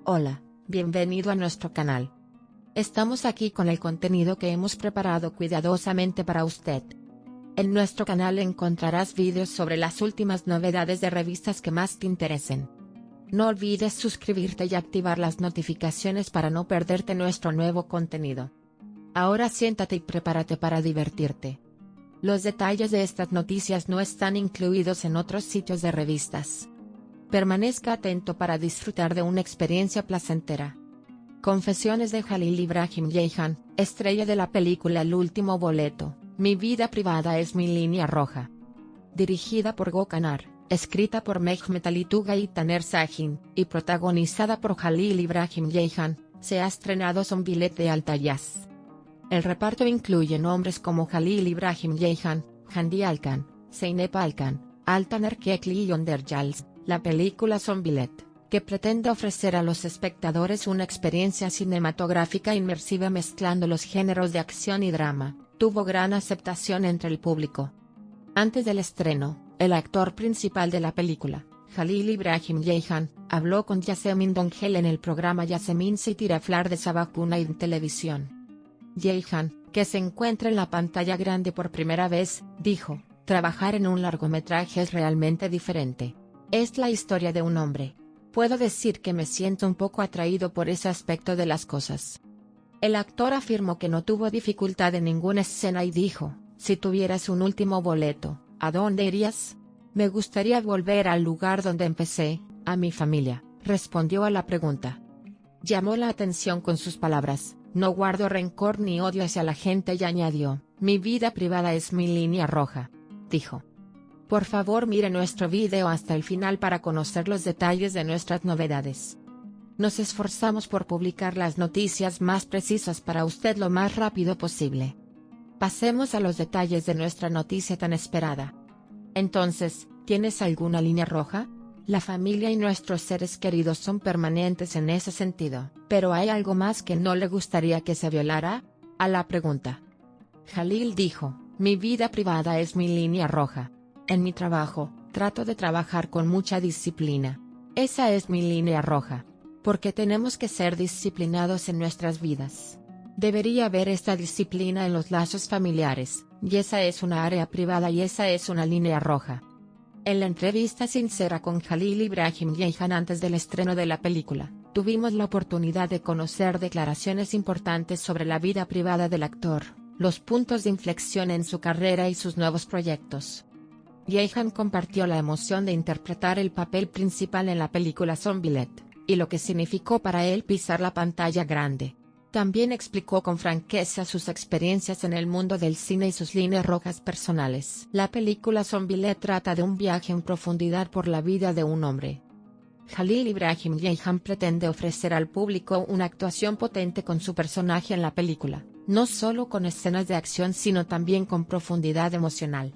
Hola, bienvenido a nuestro canal. Estamos aquí con el contenido que hemos preparado cuidadosamente para usted. En nuestro canal encontrarás vídeos sobre las últimas novedades de revistas que más te interesen. No olvides suscribirte y activar las notificaciones para no perderte nuestro nuevo contenido. Ahora siéntate y prepárate para divertirte. Los detalles de estas noticias no están incluidos en otros sitios de revistas. Permanezca atento para disfrutar de una experiencia placentera. Confesiones de Jalil Ibrahim Ceyhan, estrella de la película El último boleto, Mi vida privada es mi línea roja. Dirigida por Gökhan, escrita por Mehmet Ali Tugay y Taner Sahin, y protagonizada por Jalil Ibrahim Ceyhan, se ha estrenado Son Bilet de Altayaz. El reparto incluye nombres como Jalil Ibrahim Ceyhan, Handi Alkan, Zeynep Alkan, Altaner Kekli y Yonder Yalçın. La película Son Bilet, que pretende ofrecer a los espectadores una experiencia cinematográfica inmersiva mezclando los géneros de acción y drama, tuvo gran aceptación entre el público. Antes del estreno, el actor principal de la película, Jalil Ibrahim Ceyhan, habló con Yasemin Dongel en el programa Yasemin Sitiraflar de Sabah en televisión. Ceyhan, que se encuentra en la pantalla grande por primera vez, dijo: "Trabajar en un largometraje es realmente diferente. Es la historia de un hombre. Puedo decir que me siento un poco atraído por ese aspecto de las cosas". El actor afirmó que no tuvo dificultad en ninguna escena y dijo: "Si tuvieras un último boleto, ¿a dónde irías?". "Me gustaría volver al lugar donde empecé, a mi familia", respondió a la pregunta. Llamó la atención con sus palabras: "No guardo rencor ni odio hacia la gente", y añadió: "Mi vida privada es mi línea roja", dijo. Por favor, mire nuestro video hasta el final para conocer los detalles de nuestras novedades. Nos esforzamos por publicar las noticias más precisas para usted lo más rápido posible. Pasemos a los detalles de nuestra noticia tan esperada. Entonces, ¿tienes alguna línea roja? La familia y nuestros seres queridos son permanentes en ese sentido, pero ¿hay algo más que no le gustaría que se violara? A la pregunta, Jalil dijo: "Mi vida privada es mi línea roja. En mi trabajo, trato de trabajar con mucha disciplina. Esa es mi línea roja. Porque tenemos que ser disciplinados en nuestras vidas. Debería haber esta disciplina en los lazos familiares, y esa es una área privada y esa es una línea roja". En la entrevista sincera con Jalil Ibrahim Ceyhan antes del estreno de la película, tuvimos la oportunidad de conocer declaraciones importantes sobre la vida privada del actor, los puntos de inflexión en su carrera y sus nuevos proyectos. Ceyhan compartió la emoción de interpretar el papel principal en la película Son Bilet, y lo que significó para él pisar la pantalla grande. También explicó con franqueza sus experiencias en el mundo del cine y sus líneas rojas personales. La película Son Bilet trata de un viaje en profundidad por la vida de un hombre. Jalil Ibrahim Ceyhan pretende ofrecer al público una actuación potente con su personaje en la película, no solo con escenas de acción sino también con profundidad emocional.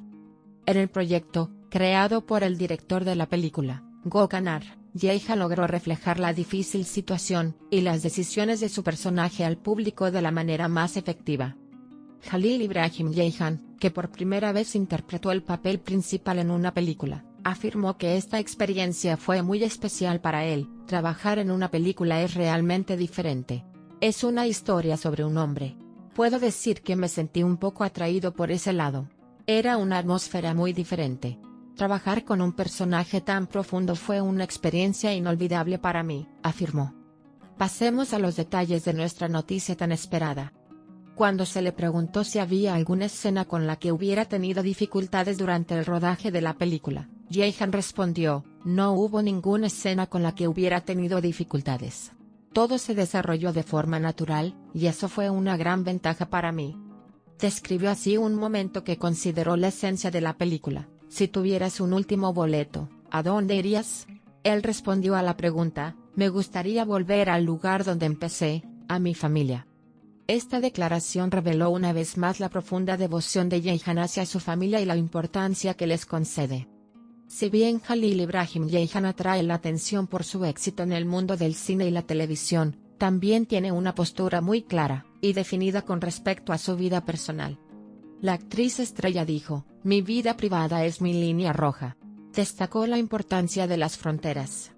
En el proyecto, creado por el director de la película, Gökhan, Ceyhan logró reflejar la difícil situación y las decisiones de su personaje al público de la manera más efectiva. Jalil Ibrahim Ceyhan, que por primera vez interpretó el papel principal en una película, afirmó que esta experiencia fue muy especial para él. "Trabajar en una película es realmente diferente. Es una historia sobre un hombre. Puedo decir que me sentí un poco atraído por ese lado. Era una atmósfera muy diferente. Trabajar con un personaje tan profundo fue una experiencia inolvidable para mí", afirmó. Pasemos a los detalles de nuestra noticia tan esperada. Cuando se le preguntó si había alguna escena con la que hubiera tenido dificultades durante el rodaje de la película, Ceyhan respondió: "No hubo ninguna escena con la que hubiera tenido dificultades. Todo se desarrolló de forma natural, y eso fue una gran ventaja para mí". Describió así un momento que consideró la esencia de la película: "Si tuvieras un último boleto, ¿a dónde irías?". Él respondió a la pregunta: "Me gustaría volver al lugar donde empecé, a mi familia". Esta declaración reveló una vez más la profunda devoción de Ceyhan hacia su familia y la importancia que les concede. Si bien Jalil Ibrahim Ceyhan atrae la atención por su éxito en el mundo del cine y la televisión, también tiene una postura muy clara y definida con respecto a su vida personal. La actriz estrella dijo: "Mi vida privada es mi línea roja". Destacó la importancia de las fronteras.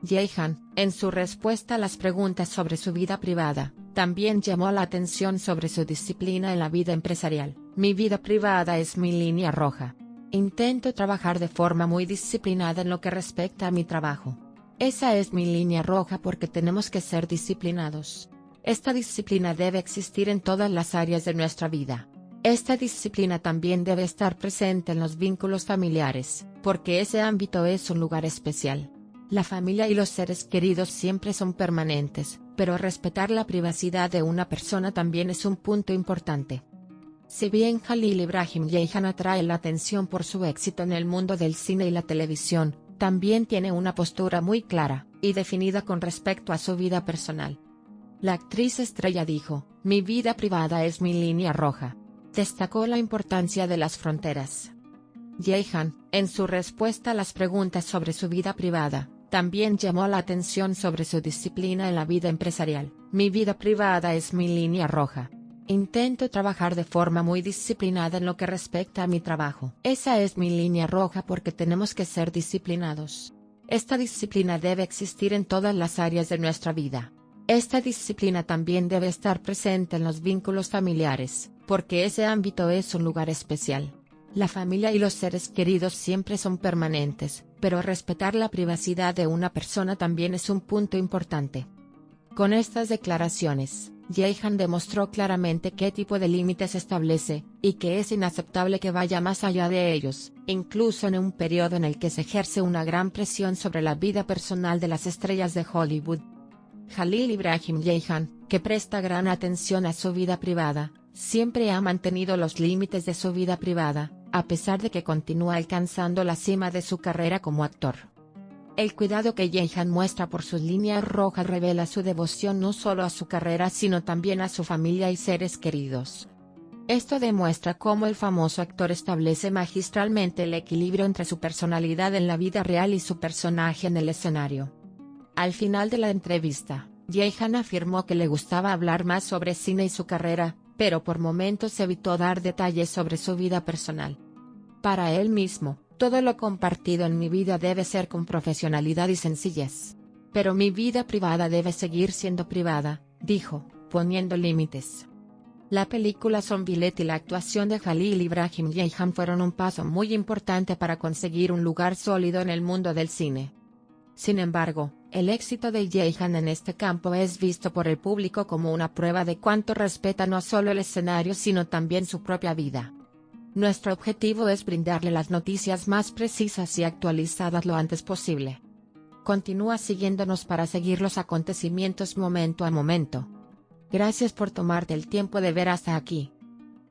Jaehan, en su respuesta a las preguntas sobre su vida privada, también llamó la atención sobre su disciplina en la vida empresarial. Mi vida privada es mi línea roja. Intento trabajar de forma muy disciplinada en lo que respecta a mi trabajo. Esa es mi línea roja porque tenemos que ser disciplinados. Esta disciplina debe existir en todas las áreas de nuestra vida. Esta disciplina también debe estar presente en los vínculos familiares, porque ese ámbito es un lugar especial. La familia y los seres queridos siempre son permanentes, pero respetar la privacidad de una persona también es un punto importante. Si bien Jalil Ibrahim Jaehan atrae la atención por su éxito en el mundo del cine y la televisión, también tiene una postura muy clara y definida con respecto a su vida personal. La actriz estrella dijo: "Mi vida privada es mi línea roja". Destacó la importancia de las fronteras. Jaehan, en su respuesta a las preguntas sobre su vida privada, también llamó la atención sobre su disciplina en la vida empresarial. Mi vida privada es mi línea roja. Intento trabajar de forma muy disciplinada en lo que respecta a mi trabajo. Esa es mi línea roja porque tenemos que ser disciplinados. Esta disciplina debe existir en todas las áreas de nuestra vida. Esta disciplina también debe estar presente en los vínculos familiares, porque ese ámbito es un lugar especial. La familia y los seres queridos siempre son permanentes, pero respetar la privacidad de una persona también es un punto importante. Con estas declaraciones, Jaehan demostró claramente qué tipo de límites establece, y que es inaceptable que vaya más allá de ellos, incluso en un periodo en el que se ejerce una gran presión sobre la vida personal de las estrellas de Hollywood. Jalil Ibrahim Jaehan, que presta gran atención a su vida privada, siempre ha mantenido los límites de su vida privada, a pesar de que continúa alcanzando la cima de su carrera como actor. El cuidado que Jaehan muestra por sus líneas rojas revela su devoción no solo a su carrera sino también a su familia y seres queridos. Esto demuestra cómo el famoso actor establece magistralmente el equilibrio entre su personalidad en la vida real y su personaje en el escenario. Al final de la entrevista, Jaehan afirmó que le gustaba hablar más sobre cine y su carrera, pero por momentos evitó dar detalles sobre su vida personal. Para él mismo, todo lo compartido en mi vida debe ser con profesionalidad y sencillez. Pero mi vida privada debe seguir siendo privada, dijo, poniendo límites. La película Zombieland y la actuación de Jalil Ibrahim Jaehan fueron un paso muy importante para conseguir un lugar sólido en el mundo del cine. Sin embargo, el éxito de Jaehan en este campo es visto por el público como una prueba de cuánto respeta no solo el escenario sino también su propia vida. Nuestro objetivo es brindarle las noticias más precisas y actualizadas lo antes posible. Continúa siguiéndonos para seguir los acontecimientos momento a momento. Gracias por tomarte el tiempo de ver hasta aquí.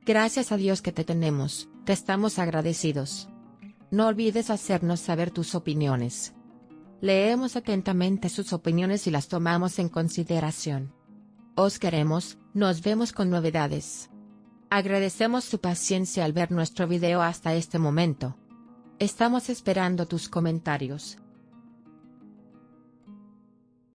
Gracias a Dios que te tenemos, te estamos agradecidos. No olvides hacernos saber tus opiniones. Leemos atentamente sus opiniones y las tomamos en consideración. Os queremos, nos vemos con novedades. Agradecemos su paciencia al ver nuestro video hasta este momento. Estamos esperando tus comentarios.